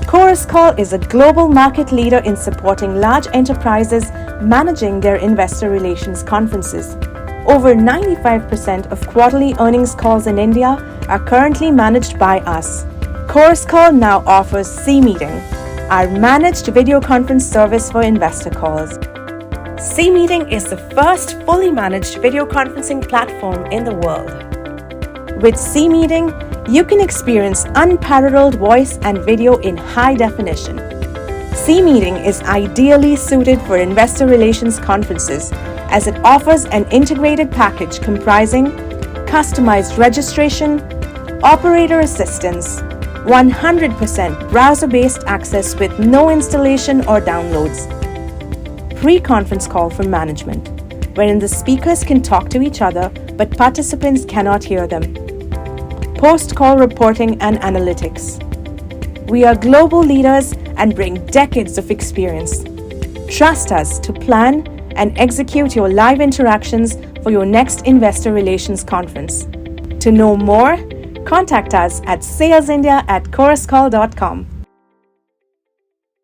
Chorus Call is a global market leader in supporting large enterprises managing their investor relations conferences. Over 95% of quarterly earnings calls in India are currently managed by us. Chorus Call now offers C-Meeting, our managed video conference service for investor calls. C-Meeting is the first fully managed video conferencing platform in the world. With C-Meeting, you can experience unparalleled voice and video in high definition. C-Meeting is ideally suited for investor relations conferences as it offers an integrated package comprising customized registration, operator assistance, 100% browser-based access with no installation or downloads, pre-conference call for management, wherein the speakers can talk to each other but participants cannot hear them, post-call reporting and analytics. We are global leaders and bring decades of experience. Trust us to plan and execute your live interactions for your next investor relations conference. To know more, contact us at salesindia@choruscall.com.